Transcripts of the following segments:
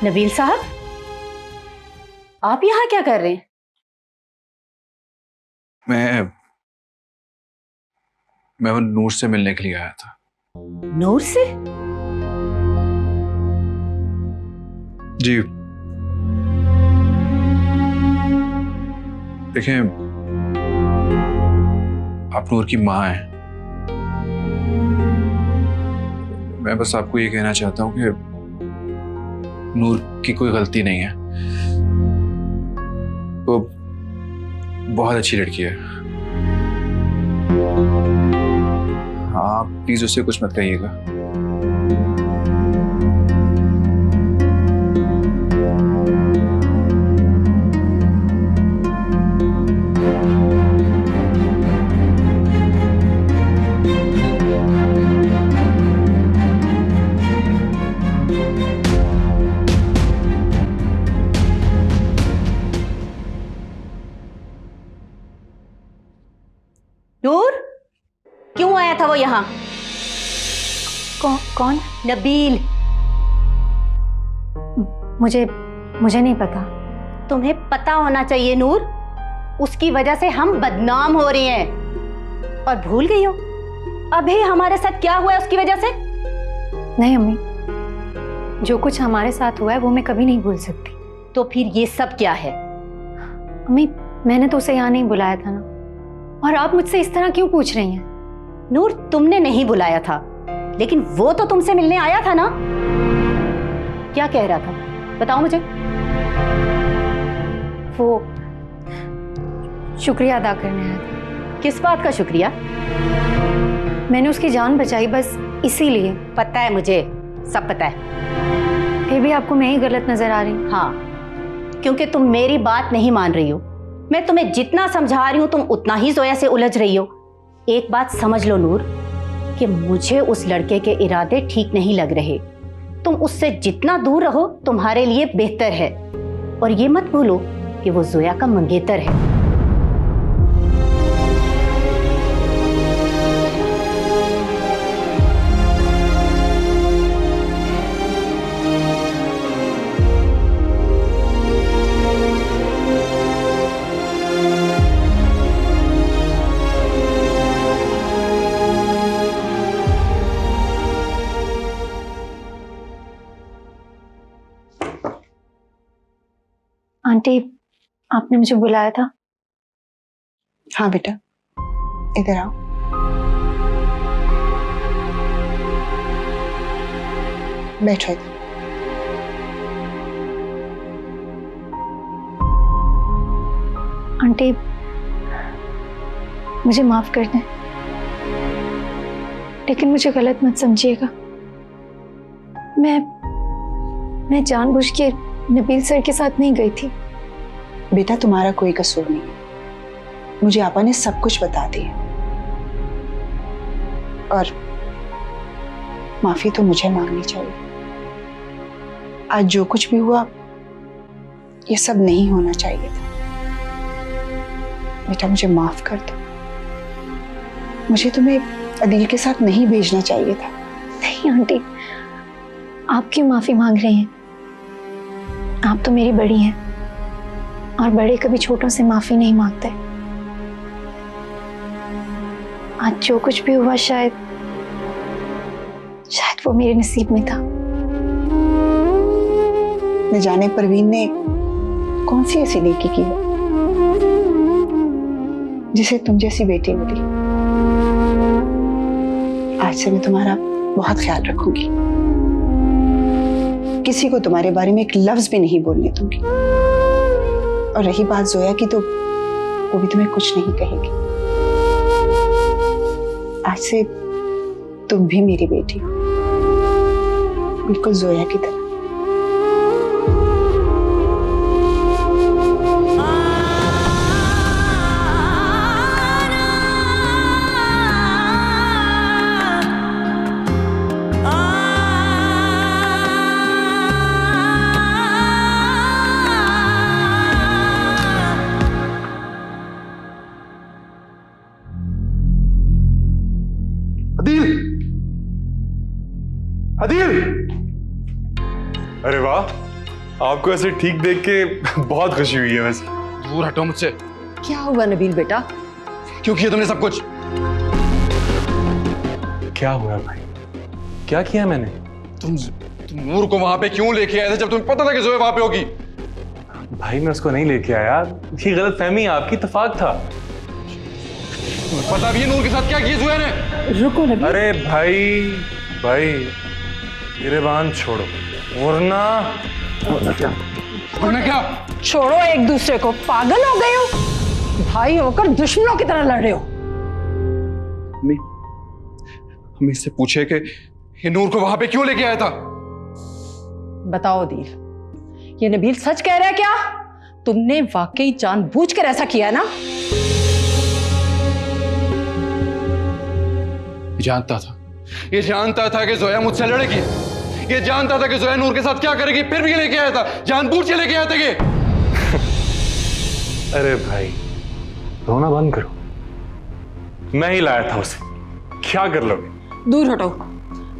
नबील साहब, आप यहाँ क्या कर रहे हैं? मैं वो नूर से मिलने के लिए आया था। नूर से? जी देखें, आप नूर की माँ हैं। मैं बस आपको ये कहना चाहता हूँ कि नूर की कोई गलती नहीं है। वो बहुत अच्छी लड़की है। हाँ, प्लीज उससे कुछ मत कहिएगा। नूर, क्यों आया था वो यहाँ? कौन? नबील। मुझे नहीं पता। तुम्हें पता होना चाहिए नूर, उसकी वजह से हम बदनाम हो रहे हैं। और भूल गई हो अभी हमारे साथ क्या हुआ है उसकी वजह से? नहीं अम्मी, जो कुछ हमारे साथ हुआ है वो मैं कभी नहीं भूल सकती। तो फिर ये सब क्या है? अम्मी, मैंने तो उसे यहाँ नहीं बुलाया था ना, और आप मुझसे इस तरह क्यों पूछ रही हैं? नूर, तुमने नहीं बुलाया था, लेकिन वो तो तुमसे मिलने आया था ना। क्या कह रहा था, बताओ मुझे। वो शुक्रिया अदा करने आया था। किस बात का शुक्रिया? मैंने उसकी जान बचाई, बस इसीलिए। पता है मुझे, सब पता है। फिर भी आपको मैं ही गलत नजर आ रही हूँ? हाँ, क्योंकि तुम मेरी बात नहीं मान रही हो। मैं तुम्हें जितना समझा रही हूं तुम उतना ही जोया से उलझ रही हो। एक बात समझ लो नूर, कि मुझे उस लड़के के इरादे ठीक नहीं लग रहे। तुम उससे जितना दूर रहो तुम्हारे लिए बेहतर है। और ये मत भूलो कि वो जोया का मंगेतर है। आंटी, आपने मुझे बुलाया था? हाँ बेटा, इधर आओ। बैठो इधर। आंटी, मुझे माफ कर दें, लेकिन मुझे गलत मत समझिएगा। मैं जानबूझ के नबील सर के साथ नहीं गई थी। बेटा, तुम्हारा कोई कसूर नहीं है। मुझे आपा ने सब कुछ बता दिया, और माफी तो मुझे मांगनी चाहिए। आज जो कुछ भी हुआ, ये सब नहीं होना चाहिए था। बेटा, मुझे माफ कर दो। मुझे तुम्हें अदील के साथ नहीं भेजना चाहिए था। नहीं आंटी, आप क्यों माफी मांग रही हैं? आप तो मेरी बड़ी हैं, और बड़े कभी छोटों से माफी नहीं मांगते। आज जो कुछ भी हुआ शायद वो मेरे नसीब में था। न जाने परवीन ने कौन सी ऐसी नेकी की है जिसे तुम जैसी बेटी मिली। आज से मैं तुम्हारा बहुत ख्याल रखूंगी। किसी को तुम्हारे बारे में एक लफ्ज भी नहीं बोलने दूंगी। और रही बात जोया की, तो वो भी तुम्हें कुछ नहीं कहेगी। आज से तुम भी मेरी बेटी हो, बिल्कुल जोया की तरह। अदील! अरे वाह, आपको ऐसे ठीक देख के बहुत खुशी हुई है वैसे। दूर हटो मुझसे। क्या हुआ नबील बेटा? क्यों किया तुमने सब कुछ? क्या हुआ भाई? क्या किया मैंने? तुम नूर को वहां पे क्यों लेके आए थे जब तुम्हें पता था कि जोया वहां पे होगी? भाई मैं उसको नहीं लेके आया, ये गलत फहमी आपकी, इत्तेफाक था। तुम्हें पता भी है नूर के साथ क्या किया जोया ने? रुको नबील। अरे भाई गिरेबान छोड़ो वरना क्या? छोड़ो एक दूसरे को, पागल हो गए हो? भाई होकर दुश्मनों की तरह लड़ रहे हो। हम इससे पूछे कि ये नूर को वहां पे क्यों लेके आया था? बताओ दिल, ये नबील सच कह रहा है क्या? तुमने वाकई जानबूझकर ऐसा किया ना? ये जानता था कि जोया मुझसे लड़ेगी। ये जानता था कि जोया नूर के साथ क्या करेगी, फिर भी लेके आया था। जानबूझ के लेके आया था ये। अरे भाई रोना बंद करो, मैं ही लाया था उसे, क्या कर लोगे? दूर हटो,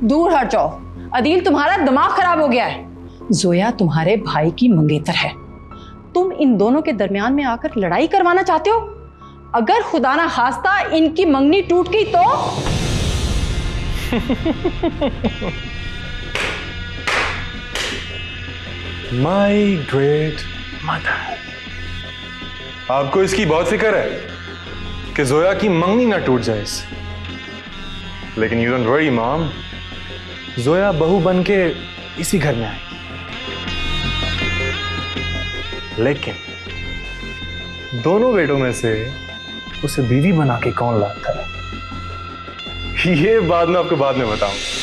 दूर हट जाओ। अदील तुम्हारा दिमाग खराब हो गया है। जोया तुम्हारे भाई की मंगेतर है, तुम इन दोनों के दरमियान में आकर लड़ाई करवाना चाहते हो? अगर खुदा ना खास्ता इनकी मंगनी टूट गई तो? माय ग्रेट मदर, आपको इसकी बहुत फिक्र है कि जोया की मंगनी ना टूट जाए इससे। लेकिन you don't worry mom, Zoya बहू बन के इसी घर में आएगी। लेकिन दोनों बेटों में से उसे बीवी बना के कौन लाता है, ये बात मैं आपको बाद में बताऊंगा।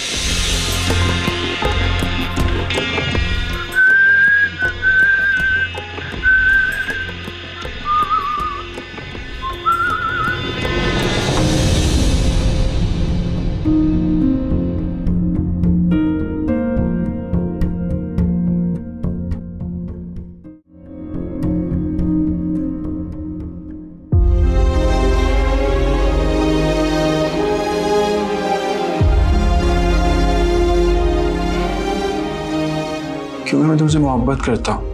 क्योंकि मैं तुमसे मोहब्बत करता हूं।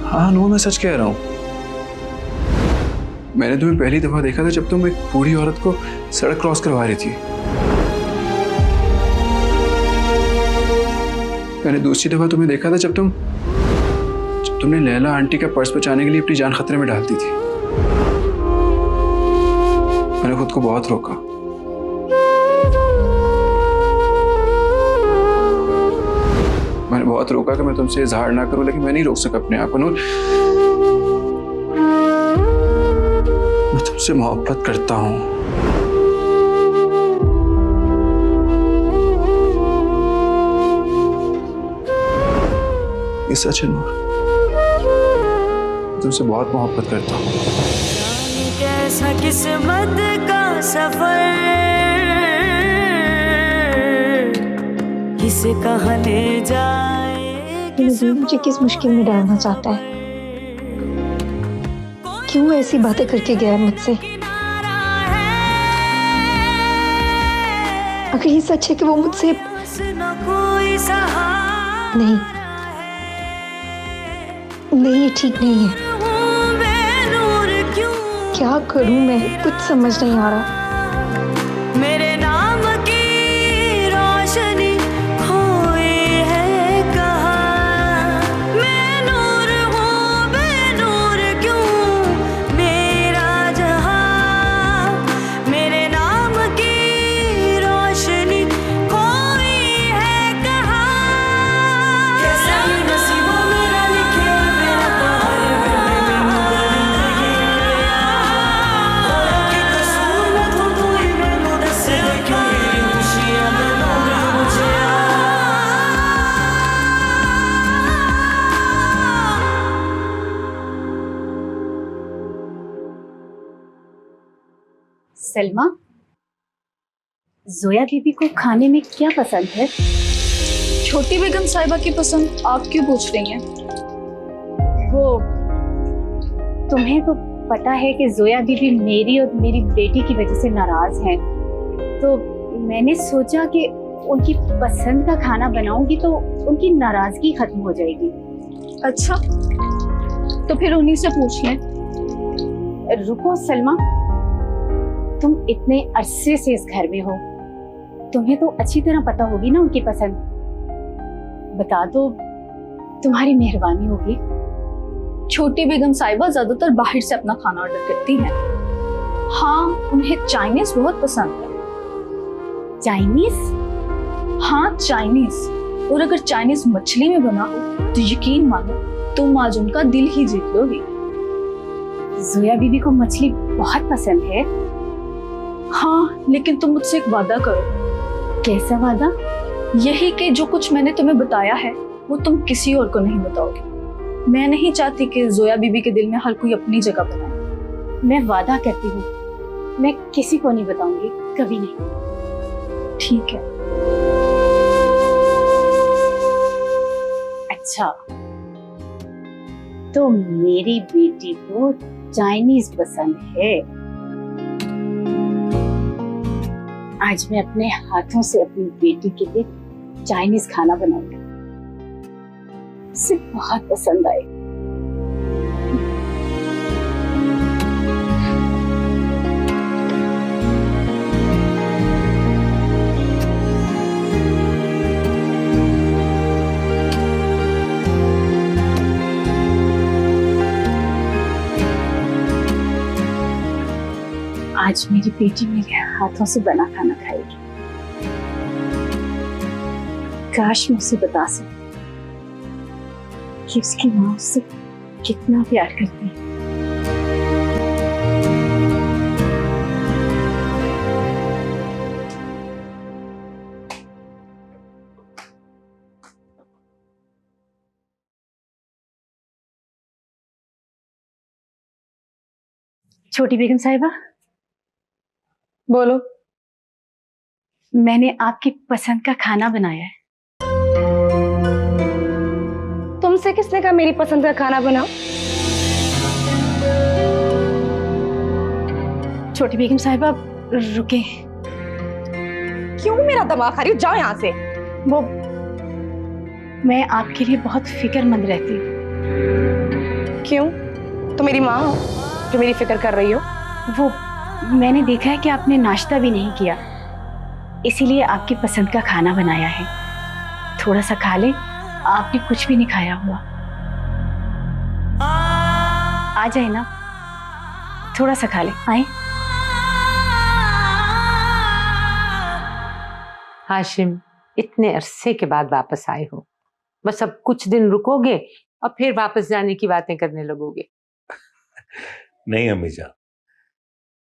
हाँ नूर, मैं सच कह रहा हूं। मैंने तुम्हें पहली दफा देखा था जब तुम एक बूढ़ी औरत को सड़क क्रॉस करवा रही थी। मैंने दूसरी दफा तुम्हें देखा था जब तुमने लैला आंटी का पर्स बचाने के लिए अपनी जान खतरे में डाल दी थी। मैंने खुद को बहुत रोका। मैंने बहुत रोका कि मैं तुमसे इजहार ना करूं, लेकिन मैं नहीं रोक सका अपने आप को। नूर, मैं तुमसे मोहब्बत करता हूं। ये सच है नूर, मैं तुमसे बहुत मोहब्बत करता हूं। कैसा किस्मत का सफर, किसे कहाँ ले जाए। मुझे किस मुश्किल में डालना चाहता है? क्यों ऐसी बातें करके गया मुझसे? अगर ये सच है कि वो मुझसे नहीं, ये ठीक नहीं है। क्या करूं मैं, कुछ समझ नहीं आ रहा। मेरे नाम की रोशनी खोई है कहाँ, मैं नूर हूँ बेनूर क्यों मेरा जहां, मेरे नाम की रोशनी खोई है कहाँ। कैसे नसीबों मेरा लिखे मेरा प्यार जिंदगी की कसूर न तो कोई मैनू दस दे क्यों मेरी खुशियां में नूर मुझे सलमा, जोया बीबी को खाने में क्या पसंद है? छोटी बेगम साहिबा की पसंद आप क्यों पूछ रही हैं? वो तुम्हें तो पता है कि जोया बीबी मेरी और मेरी बेटी की वजह से नाराज हैं, तो मैंने सोचा कि उनकी पसंद का खाना बनाऊंगी तो उनकी नाराजगी खत्म हो जाएगी। अच्छा, तो फिर उन्हीं से पूछ लें। रुको सलमा, तुम इतने अरसे से इस घर में हो, तुम्हें तो अच्छी तरह पता होगी ना उनकी पसंद। बता दो, तुम्हारी मेहरबानी होगी। छोटी बेगम साहिबा ज्यादातर बाहर से अपना खाना ऑर्डर करती हैं। हाँ, उन्हें चाइनीज बहुत पसंद है। चाइनीज? हाँ, चाइनीज। और अगर चाइनीज मछली में बना हो तो यकीन मानो तुम आज उनका दिल ही जीत लोगी। जोया बीबी को मछली बहुत पसंद है। हाँ, लेकिन तुम मुझसे एक वादा करो। कैसा वादा? यही कि जो कुछ मैंने तुम्हें बताया है वो तुम किसी और को नहीं बताओगे। मैं नहीं चाहती कि जोया बीबी के दिल में हर कोई अपनी जगह बनाए। मैं वादा करती हूँ, मैं किसी को नहीं बताऊंगी, कभी नहीं। ठीक है। अच्छा, तो मेरी बेटी को चाइनीज पसंद है। आज मैं अपने हाथों से अपनी बेटी के लिए चाइनीज खाना बनाऊंगी, उसे बहुत पसंद आए। आज मेरी बेटी मेरे हाथों से बना खाना खाएगी। काश मैं उसे बता सकूं कि उसकी माँ उससे कितना प्यार करती है। छोटी बेगम साहिबा, बोलो। मैंने आपकी पसंद का खाना बनाया है। तुमसे किसने कहा मेरी पसंद का खाना बनाओ? छोटी बेगम साहिबा रुके। क्यों मेरा दिमाग खा रही हो? जाओ यहाँ से। वो मैं आपके लिए बहुत फिक्रमंद रहती हूँ। क्यों? तो मेरी माँ हो जो मेरी फिक्र कर रही हो? वो मैंने देखा है कि आपने नाश्ता भी नहीं किया, इसीलिए आपकी पसंद का खाना बनाया है। थोड़ा सा खा ले, आपने कुछ भी नहीं खाया हुआ। आ जाए ना, थोड़ा सा खा ले। आए। हाशिम, इतने अरसे के बाद वापस आए हो, बस अब कुछ दिन रुकोगे और फिर वापस जाने की बातें करने लगोगे? नहीं अम्मी जान,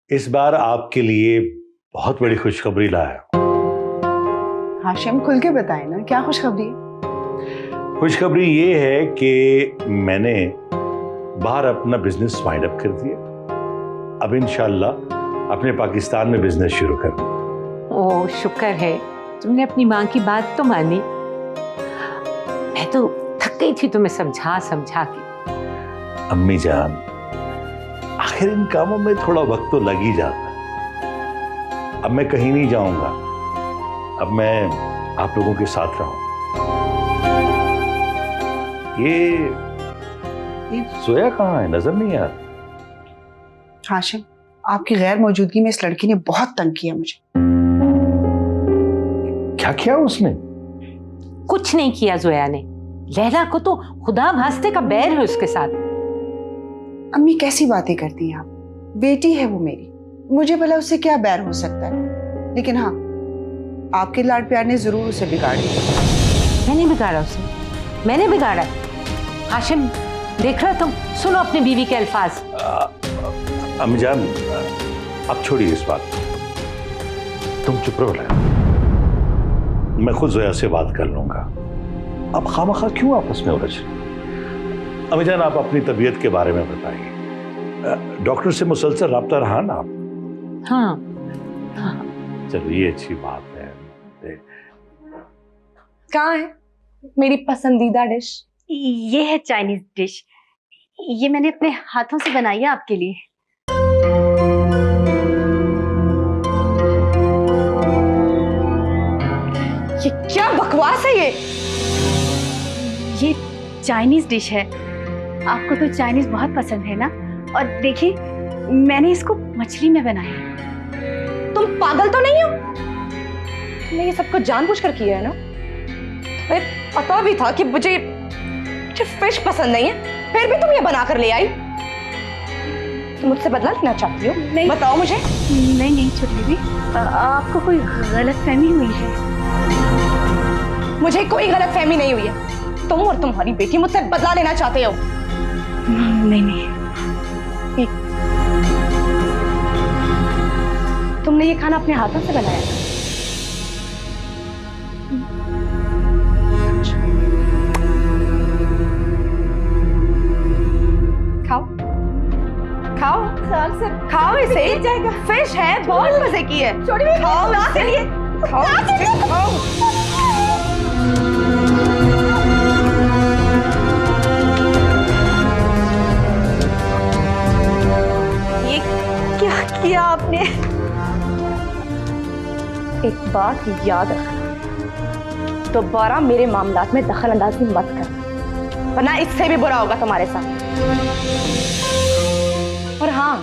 इस बार आपके लिए बहुत बड़ी खुशखबरी लाया। हाशिम, खुल के बताए ना, क्या खुशखबरी है? खुशखबरी ये है कि मैंने बाहर अपना बिजनेस वाइंड अप कर दिया। अब इंशाल्लाह अपने पाकिस्तान में बिजनेस शुरू कर। ओह, शुक्र है तुमने अपनी माँ की बात तो मानी। मैं तो थक गई थी तुम्हें समझा समझा के। अम्मी जान, आखिर इन कामों में थोड़ा वक्त तो लग ही जाता है। अब मैं कहीं नहीं जाऊंगा, अब मैं आप लोगों के साथ रहूं। ये जोया कहाँ है? नजर नहीं आ रही। हाशिम, आपकी गैर मौजूदगी में इस लड़की ने बहुत तंग किया मुझे। क्या किया उसने? कुछ नहीं किया जोया ने। लैला को तो खुदा भास्ते का बैर है उसके साथ। अम्मी कैसी बातें करती हैं आप? बेटी है वो मेरी, मुझे भला उससे क्या बैर हो सकता है? लेकिन हाँ, आपके लाड प्यार ने जरूर उसे बिगाड़ दिया। मैंने बिगाड़ा उसे? मैंने बिगाड़ा? हाशिम, देख रहा तुम, सुनो अपनी बीवी के अल्फाज। अम्मी जान, अब छोड़िए इस बात को। तुम चुप रहो, मैं खुद जोया से बात कर लूंगा। अब खामखा क्यों आपस में उलझ रहे? अम्मी जान, आप अपनी तबीयत के बारे में बताइए। डॉक्टर से मुसलसल राब्ता रहा ना आप? हाँ, हाँ। चलो, ये अच्छी बात है। कहाँ है मेरी पसंदीदा डिश? ये है चाइनीज डिश। ये मैंने अपने हाथों से बनाई है आपके लिए। ये क्या बकवास है ये चाइनीज डिश है। आपको तो चाइनीज बहुत पसंद है ना। और देखिए, मैंने इसको मछली में बनाया है। तुम पागल तो नहीं हो? तुमने ये सब कुछ जानबूझकर किया है ना? तुम्हें पता भी था कि मुझे फिश पसंद नहीं है, फिर भी तुम ये बना कर ले आई। तुम मुझसे बदला लेना चाहती हो? नहीं। बताओ मुझे। नहीं छोटी दीदी, आपको कोई गलत फहमी हुई है। मुझे कोई गलत फहमी नहीं हुई है। तुम और तुम्हारी बेटी मुझसे बदला लेना चाहते हो। नहीं। तुमने ये खाना अपने हाथों से बनाया था? खाओ इसे। फिश है, बहुत मजे की है। खाओ इसे। खाओ। ये क्या किया आपने? एक बात याद रखना, दोबारा मेरे मामलात में दखल अंदाजी मत कर, वरना इससे भी बुरा होगा तुम्हारे साथ। और हाँ,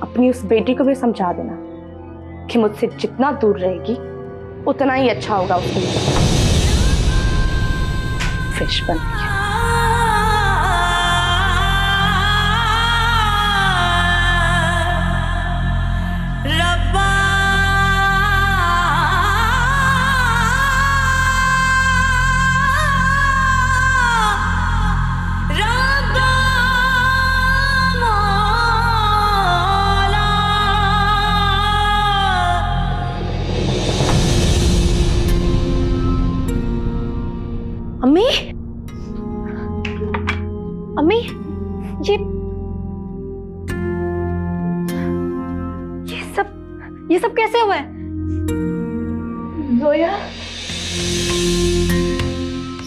अपनी उस बेटी को भी समझा देना कि मुझसे जितना दूर रहेगी उतना ही अच्छा होगा उसके लिए। फिश बन गई। अम्मी, ये सब कैसे हुआ है?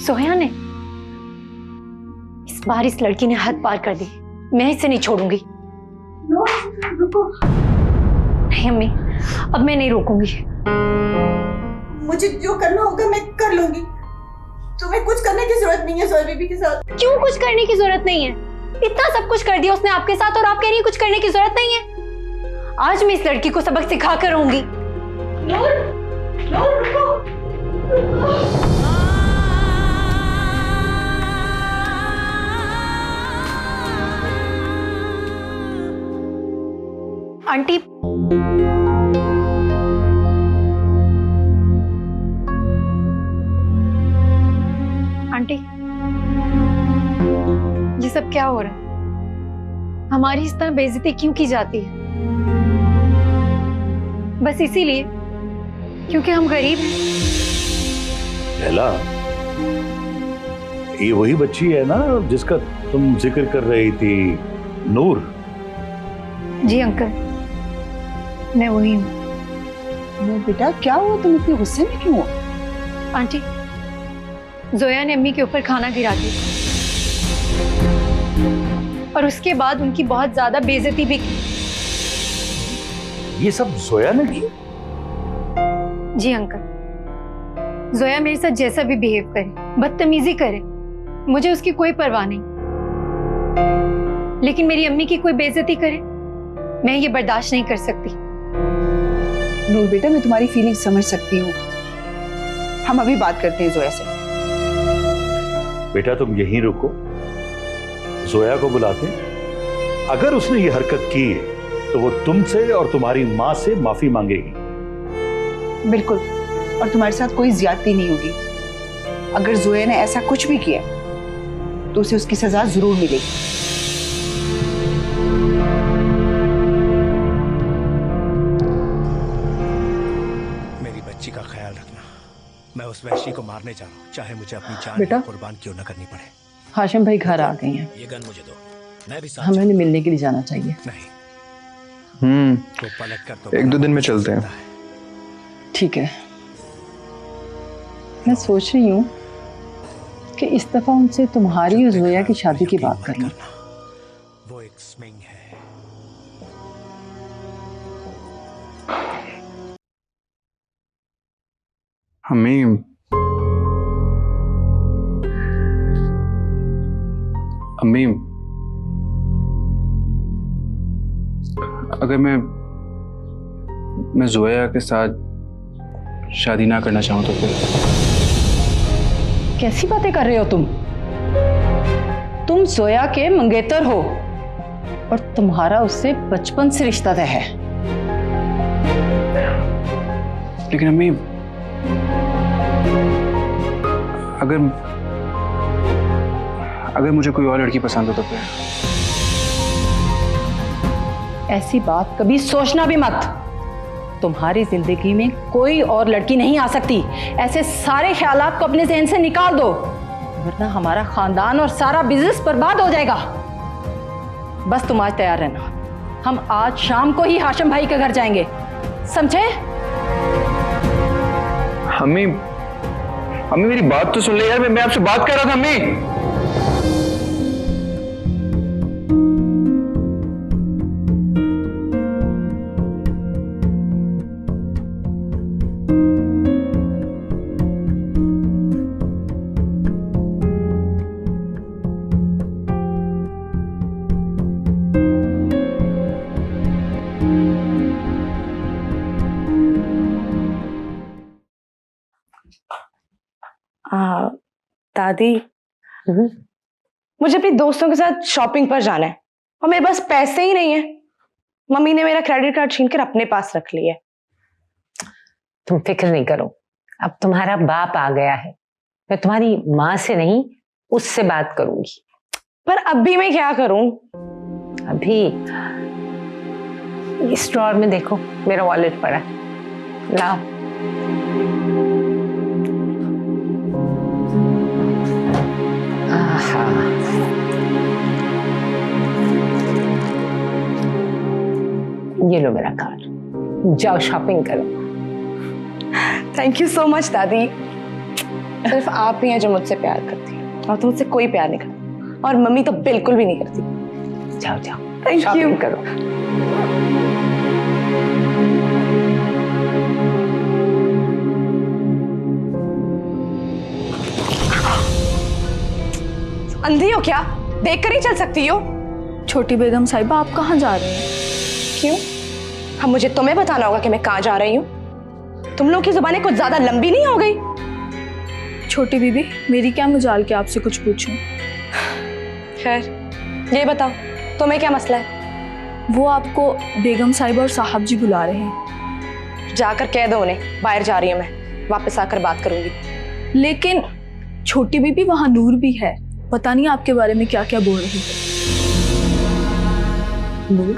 जोया ने, इस बार इस लड़की ने हद पार कर दी। मैं इसे नहीं छोड़ूंगी। रुको। नहीं अम्मी, अब मैं नहीं रोकूंगी। मुझे जो करना होगा मैं कर लूंगी। तुम्हें कुछ करने की जरूरत नहीं है जोया बीबी के साथ। क्यों कुछ करने की जरूरत नहीं है? इतना सब कुछ कर दिया उसने आपके साथ और आप कह रही हैं कुछ करने की जरूरत नहीं है। आज मैं इस लड़की को सबक सिखा कर रहूंगी। नूर, रुको। आंटी, आंटी, ये सब क्या हो रहा है? हमारी इस तरह बेइज्जती क्यों की जाती है? बस इसीलिए क्योंकि हम गरीब हैं। लैला, ये वही बच्ची है ना जिसका तुम जिक्र कर रही थी, नूर? जी अंकल, मैं वही हूँ। बेटा क्या हुआ, तुम इतने गुस्से में क्यों हो? आंटी, जोया ने अम्मी के ऊपर खाना गिरा दिया और उसके बाद उनकी बहुत ज्यादा बेइज्जती भी की। ये सब जोया ने की? जी अंकल, जोया मेरे साथ जैसा भी बिहेव करे, बदतमीजी करे, मुझे उसकी कोई परवाह नहीं, लेकिन मेरी अम्मी की कोई बेइज्जती करे, मैं ये बर्दाश्त नहीं कर सकती। नूर बेटा, मैं तुम्हारी फीलिंग समझ सकती हूँ। हम अभी बात करते हैं जोया से। बेटा तुम यहीं रुको, जोया को बुलाते। अगर उसने ये हरकत की है तो वो तुमसे और तुम्हारी माँ से माफी मांगेगी। बिल्कुल, और तुम्हारे साथ कोई ज्यादती नहीं होगी। अगर जोया ने ऐसा कुछ भी किया तो उसे उसकी सजा जरूर मिलेगी। मेरी बच्ची का ख्याल रखना। मैं उस वैश्य को मारने जा रहा हूँ, चाहे मुझे अपनी जान बेटा? कुर्बान क्यों न करनी पड़े। हाशिम भाई घर आ गए हैं। ये गन मुझे दो, मैं भी साथ हमें उन्हें मिलने के लिए जाना चाहिए। नहीं तो पलट कर तो 1-2 दिन में चलते हैं। ठीक है, मैं सोच रही हूँ कि इस दफा उनसे तुम्हारी और जोया की शादी की बात कर लूं। वो एक स्विंग है। अम्मी, अम्मी, अगर मैं जोया के साथ शादी ना करना चाहूँ तो फिर? कैसी बातें कर रहे हो तुम जोया के मंगेतर हो और तुम्हारा उससे बचपन से रिश्ता तय है। लेकिन अम्मी, अगर मुझे कोई और लड़की पसंद हो तो फिर? ऐसी बात कभी सोचना भी मत। तुम्हारी जिंदगी में कोई और लड़की नहीं आ सकती। ऐसे सारे ख्यालात को अपने जहन से निकाल दो, वरना हमारा खानदान और सारा बिजनेस बर्बाद हो जाएगा। बस तुम आज तैयार रहना, हम आज शाम को ही हाशिम भाई के घर जाएंगे, समझे? अम्मी, अम्मी मेरी बात तो सुन ले यार, मैं आपसे बात कर रहा था अम्मी। दादी, मुझे अपने दोस्तों के साथ शॉपिंग पर जाना है और मेरे पास पैसे ही नहीं है। मम्मी ने मेरा क्रेडिट कार्ड छीन कर अपने पास रख लिया है। तुम फिक्र नहीं करो, अब तुम्हारा बाप आ गया है। मैं तुम्हारी माँ से नहीं, उससे बात करूंगी। पर अभी मैं क्या करूं? अभी इस ड्रॉअर में देखो, मेरा वॉलेट पड़ा है, लाओ। ये लो मेरा कार्ड, जाओ शॉपिंग करो। थैंक यू सो मच दादी। सिर्फ आप ही हैं जो मुझसे प्यार करती है और तुमसे कोई प्यार नहीं करता, और मम्मी तो बिल्कुल भी नहीं करती। जाओ जाओ, थैंक यू। शॉपिंग करो। अंधी हो क्या? देख कर ही चल सकती हो। छोटी बेगम साहिबा, आप कहाँ जा रही हैं? क्यों? हम मुझे तुम्हें बताना होगा कि मैं कहाँ जा रही हूँ? तुम लोग की जुबानें कुछ ज्यादा लंबी नहीं हो गई? छोटी बीबी, मेरी क्या मजाल के आपसे कुछ पूछूं? खैर ये बताओ, तुम्हें क्या मसला है? वो आपको बेगम साहिबा और साहब जी बुला रहे हैं। जाकर कह दो उन्हें बाहर जा रही हूँ मैं, वापस आकर बात करूंगी। लेकिन छोटी बीबी, वहां नूर भी है, पता नहीं आपके बारे में क्या क्या बोल रही है। नूर?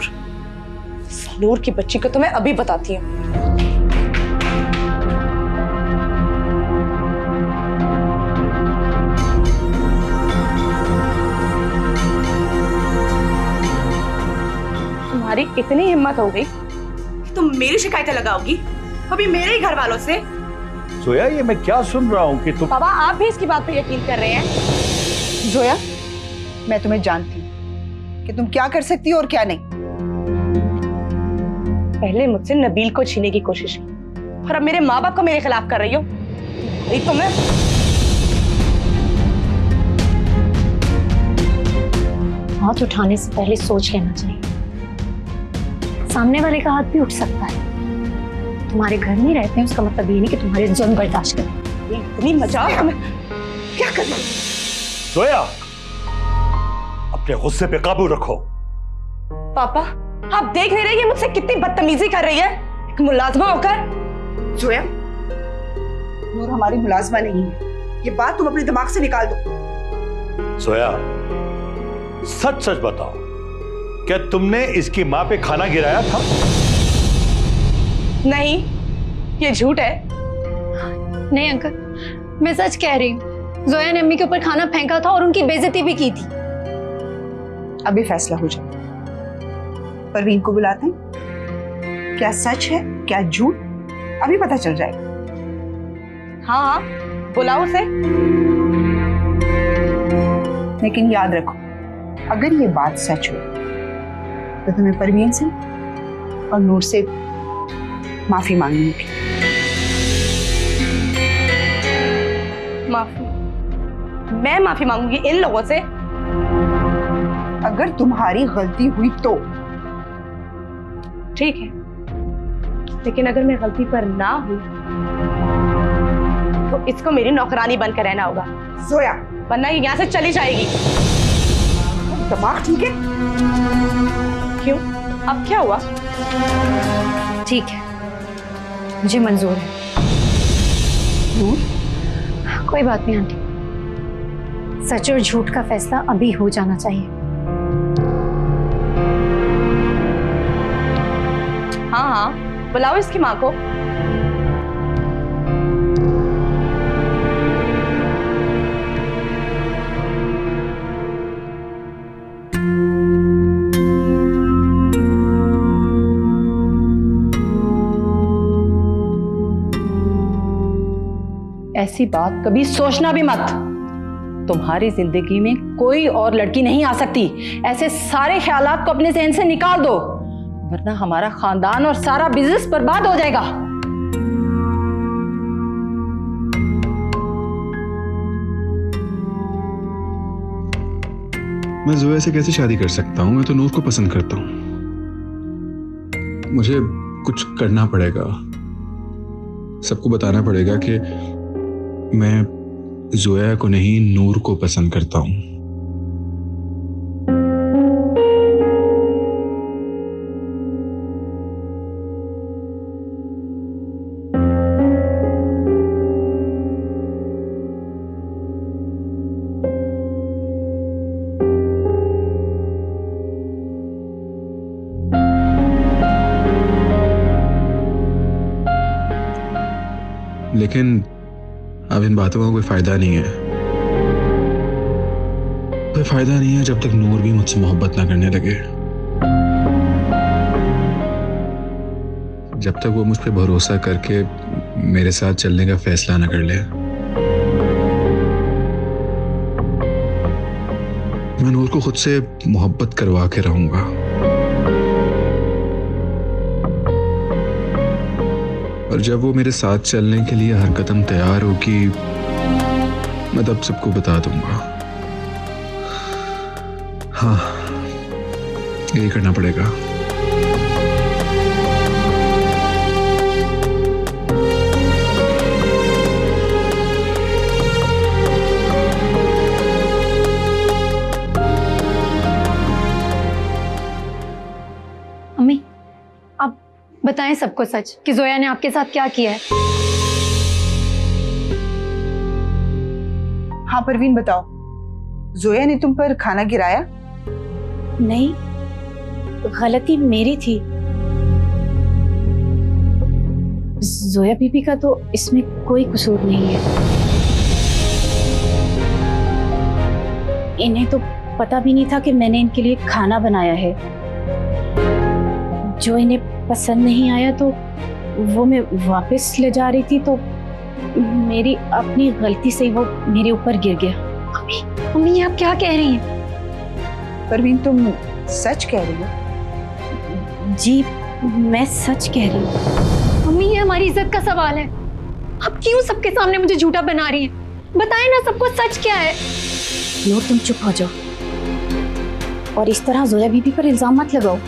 नूर की बच्ची को तो मैं अभी बताती हूँ। तुम्हारी इतनी हिम्मत हो गई कि तुम मेरी शिकायतें लगाओगी, अभी मेरे ही घर वालों से? जोया, ये मैं क्या सुन रहा हूँ कि तुम... बाबा, आप भी इसकी बात पर यकीन कर रहे हैं? जोया, मैं तुम्हें जानती हूँ कि तुम क्या कर सकती हो और क्या नहीं। पहले मुझसे नबील को छीनने की कोशिश की और अब मेरे माँ बाप को मेरे खिलाफ कर रही हो। तो मैं हाथ उठाने से पहले सोच लेना चाहिए। सामने वाले का हाथ भी उठ सकता है। तुम्हारे घर में रहते हैं उसका मतलब ये नहीं कि तुम्हारे जुल्म बर्दाश्त करें। इतनी मजाक तुम्हें क्या कर रही? जोया, अपने गुस्से पे काबू रखो। पापा, आप देख नहीं रहे कि मुझसे कितनी बदतमीजी कर रही है एक मुलाजमा होकर? जोया, नूर हमारी मुलाजमा नहीं है, ये बात तुम अपने दिमाग से निकाल दो। जोया, सच सच बताओ, क्या तुमने इसकी माँ पे खाना गिराया था? नहीं, ये झूठ है। नहीं अंकल, मैं सच कह रही हूँ। जोया ने अम्मी के ऊपर खाना फेंका था और उनकी बेइज्जती भी की थी। अभी फैसला हो जाए। परवीन को बुलाते हैं, क्या सच है क्या झूठ अभी पता चल जाएगा। हाँ हाँ, बुलाओ उसे। लेकिन याद रखो, अगर ये बात सच हो तो तुम्हें परवीन से और नूर से माफी मांगनी होगी। माफी? मैं माफी मांगूंगी इन लोगों से? अगर तुम्हारी गलती हुई तो ठीक है, लेकिन अगर मैं गलती पर ना हुई तो इसको मेरी नौकरानी बनकर रहना होगा जोया, वरना ये यहाँ से चली जाएगी। दिमाग ठीक है? क्यों, अब क्या हुआ? ठीक है, मुझे मंजूर है। कोई बात नहीं आंटी, सच और झूठ का फैसला अभी हो जाना चाहिए। हाँ हाँ, बुलाओ इसकी माँ को। ऐसी बात कभी सोचना भी मत। तुम्हारी जिंदगी में कोई और लड़की नहीं आ सकती। ऐसे सारे ख्यालात को अपने जहन से निकाल दो, वरना हमारा खानदान और सारा बिजनेस बर्बाद हो जाएगा। मैं जोया से कैसे शादी कर सकता हूँ? मैं तो नूर को पसंद करता हूँ। मुझे कुछ करना पड़ेगा, सबको बताना पड़ेगा कि मैं जोया को नहीं नूर को पसंद करता हूँ। लेकिन अब इन बातों का कोई फायदा नहीं है। कोई फायदा नहीं है जब तक नूर भी मुझसे मोहब्बत ना करने लगे, जब तक वो मुझ पे भरोसा करके मेरे साथ चलने का फैसला ना कर ले। मैं नूर को खुद से मोहब्बत करवा के रहूंगा। और जब वो मेरे साथ चलने के लिए हर कदम तैयार होगी, मैं तब सबको बता दूंगा। हाँ, यही करना पड़ेगा। अम्मी, आप बताएं सबको सच कि जोया ने आपके साथ क्या किया है। हाँ परवीन, बताओ, जोया ने तुम पर खाना गिराया? नहीं, गलती मेरी थी। जोया बीबी का तो इसमें कोई कसूर नहीं है। इन्हें तो पता भी नहीं था कि मैंने इनके लिए खाना बनाया है। जो इन्हें पसंद नहीं आया तो वो मैं वापस ले जा रही थी, तो मेरी अपनी गलती से वो मेरे ऊपर गिर गया। अम्मी, ये आप क्या कह रही हैं? परवीन, तुम सच कह रही हो? जी, मैं सच कह रही हूँ। अम्मी, ये हमारी इज्जत का सवाल है। आप क्यों सबके सामने मुझे झूठा बना रही हैं? बताएं ना सबको सच क्या है। नूर, तुम चुप हो जाओ और इस तरह जोया बीबी पर इल्जाम मत लगाओ।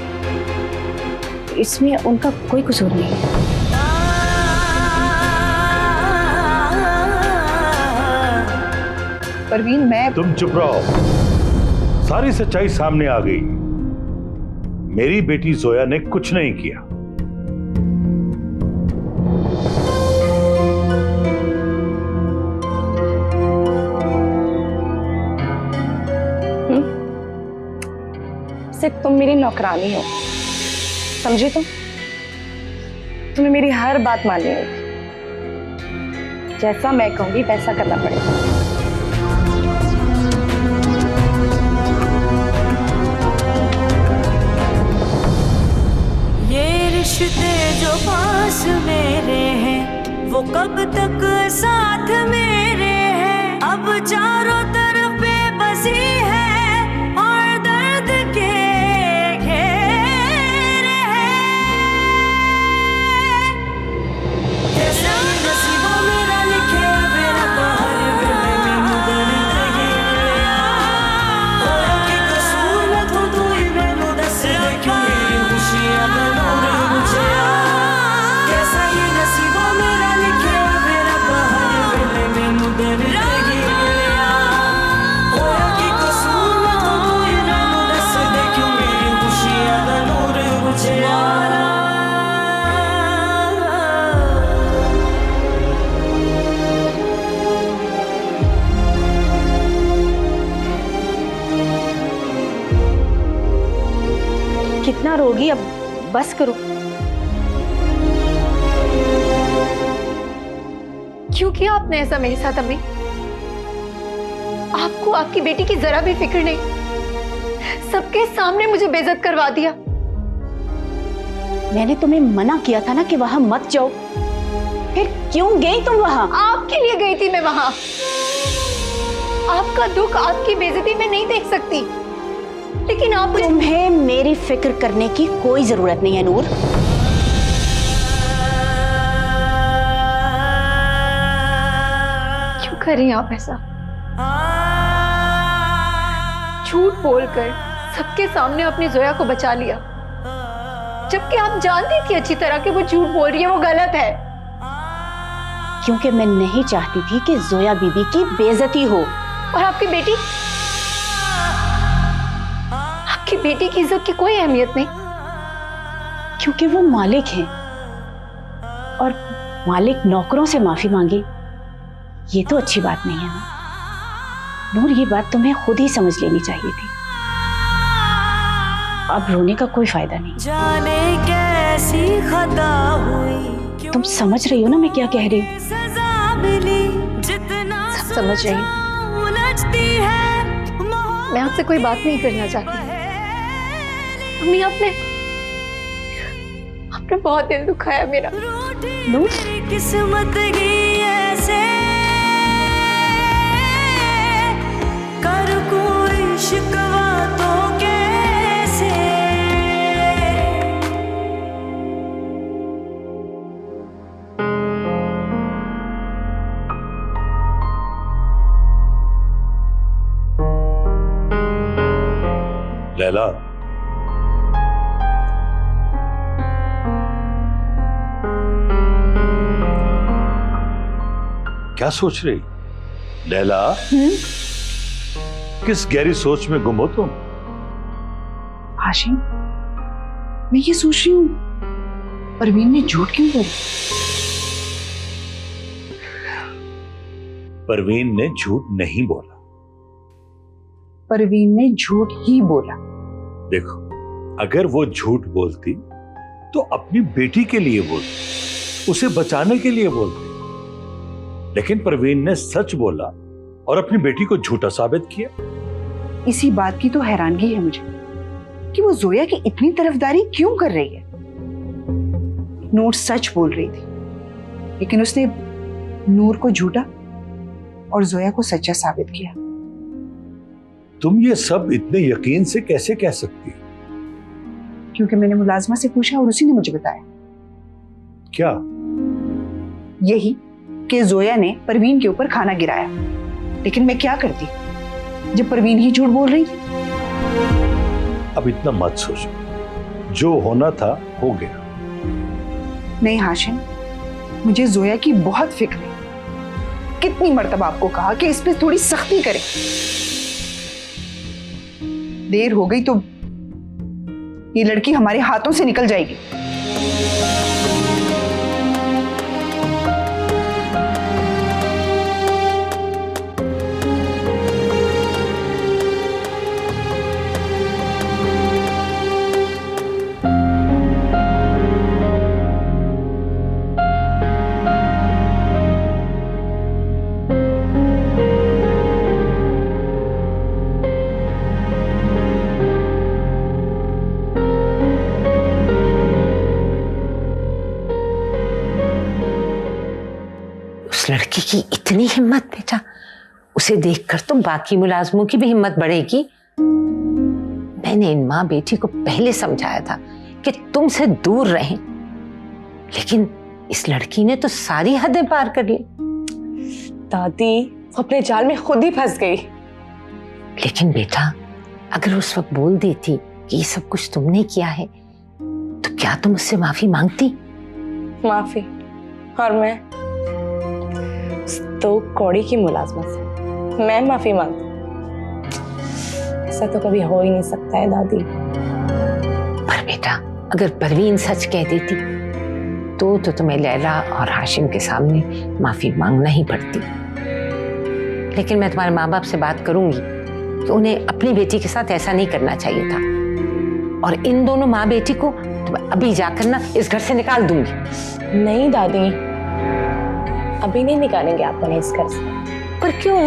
इसमें उनका कोई कसूर नहीं है। परवीन, तुम चुप रहो। सारी सच्चाई सामने आ गई। मेरी बेटी जोया ने कुछ नहीं किया। सिर्फ तुम मेरी नौकरानी हो, समझी? तुम्हें मेरी हर बात माननी होगी। जैसा मैं कहूंगी वैसा करना पड़ेगा। ये रिश्ते जो पास मेरे हैं वो कब तक साथ मेरे हैं। अब चारों तरफ बेबसी है और दर्द के घेरे हैं। जैसे नसीबों मेरा लिखे मेरा बाहर कितना रोगी, अब बस करो। क्यों किया आपने ऐसा मेरे साथ अम्मी? आपको आपकी बेटी की जरा भी फिक्र नहीं, सबके सामने मुझे बेइज्जत करवा दिया। मैंने तुम्हें मना किया था ना कि वहां मत जाओ, फिर क्यों गई तुम वहां? आपके लिए गई थी मैं वहां। आपका दुख, आपकी बेइज्जती मैं नहीं देख सकती, लेकिन आप तुम्हें मेरी फिक्र करने की कोई जरूरत नहीं है नूर। क्यों कर रही हैं आप ऐसा? झूठ बोलकर सबके सामने अपनी जोया को बचा लिया, जबकि आप जानती थी अच्छी तरह कि वो झूठ बोल रही है, वो गलत है। क्योंकि मैं नहीं चाहती थी कि जोया बीबी की बेइज्जती हो। और आपकी बेटी की इज्जत की कोई अहमियत नहीं, क्योंकि वो मालिक हैं और मालिक नौकरों से माफी मांगे, ये तो अच्छी बात नहीं है ना नूर। ये बात तुम्हें खुद ही समझ लेनी चाहिए थी। अब रोने का कोई फायदा नहीं। जाने कैसी खता हुई, तुम समझ रही हो ना मैं क्या कह रही हूँ? सजा मिली जितना सब समझ रही हूँ। उलझती है मैं आपसे कोई बात नहीं करना चाहती। अम्मी, आपने बहुत दिल दुखाया मेरा। नूर, किस्मत की ऐसे कर कोई शिकवा तो कैसे। लैला, क्या सोच रही लैला? किस गहरी सोच में गुम हो तुम? हाशिम, मैं ये सोच रही हूँ परवीन ने झूठ क्यों बोला? परवीन ने झूठ नहीं बोला। परवीन ने झूठ ही बोला। देखो, अगर वो झूठ बोलती तो अपनी बेटी के लिए बोलती, उसे बचाने के लिए बोलती, लेकिन परवीन ने सच बोला और अपनी बेटी को झूठा साबित किया। इसी बात की तो हैरानगी है मुझे कि वो जोया की इतनी तरफदारी क्यों कर रही है। नूर सच बोल रही थी, लेकिन उसने नूर को झूठा और जोया को सच्चा साबित किया। तुम ये सब इतने यकीन से कैसे कह सकती हो? क्योंकि मैंने मुलाजमा से पूछा और उसी ने मुझे बताया। क्या? यही कि जोया ने परवीन के ऊपर खाना गिराया, लेकिन मैं क्या करती जब परवीन ही झूठ बोल रही थी। अब इतना मत सोचो, जो होना था हो गया। नहीं हाशिम, मुझे जोया की बहुत फिक्र है। कितनी मर्तबा आपको कहा कि इस पे थोड़ी सख्ती करें। देर हो गई तो ये लड़की हमारे हाथों से निकल जाएगी। उस लड़की की इतनी हिम्मत बेटा, उसे देखकर तो बाकी मुलाजमों की भी हिम्मत बढ़ेगी। मैंने इन माँ बेटी को पहले समझाया था कि तुमसे दूर रहें, लेकिन इस लड़की ने तो सारी हदें पार कर ली। दादी, वो अपने जाल में खुद ही फंस गई। लेकिन बेटा, अगर उस वक्त बोल देती कि ये सब कुछ तुमने किया है, तो क्या तुम उससे माफी मांगती? माफी? और मैं तो कौड़ी की मुलाजमत से मैं माफी मांगती? ऐसा तो कभी हो ही नहीं सकता है दादी। पर बेटा, अगर परवीन सच कह देती तो तुम्हें लैला और हाशिम के सामने माफी मांगना ही पड़ती। लेकिन मैं तुम्हारे माँ बाप से बात करूंगी कि उन्हें अपनी बेटी के साथ ऐसा नहीं करना चाहिए था, और इन दोनों माँ बेटी को तो मैं अभी जाकर ना इस घर से निकाल दूंगी। नहीं दादी, अभी नहीं निकालेंगे आप उन्हें इस घर से। पर क्यों?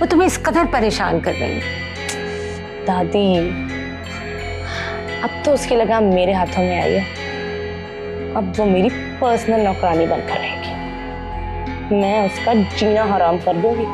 वो तुम्हें इस कदर परेशान कर रही है। दादी, अब तो उसकी लगाम मेरे हाथों में आई है। अब वो मेरी पर्सनल नौकरानी बनकर रहेगी। मैं उसका जीना हराम कर दूंगी।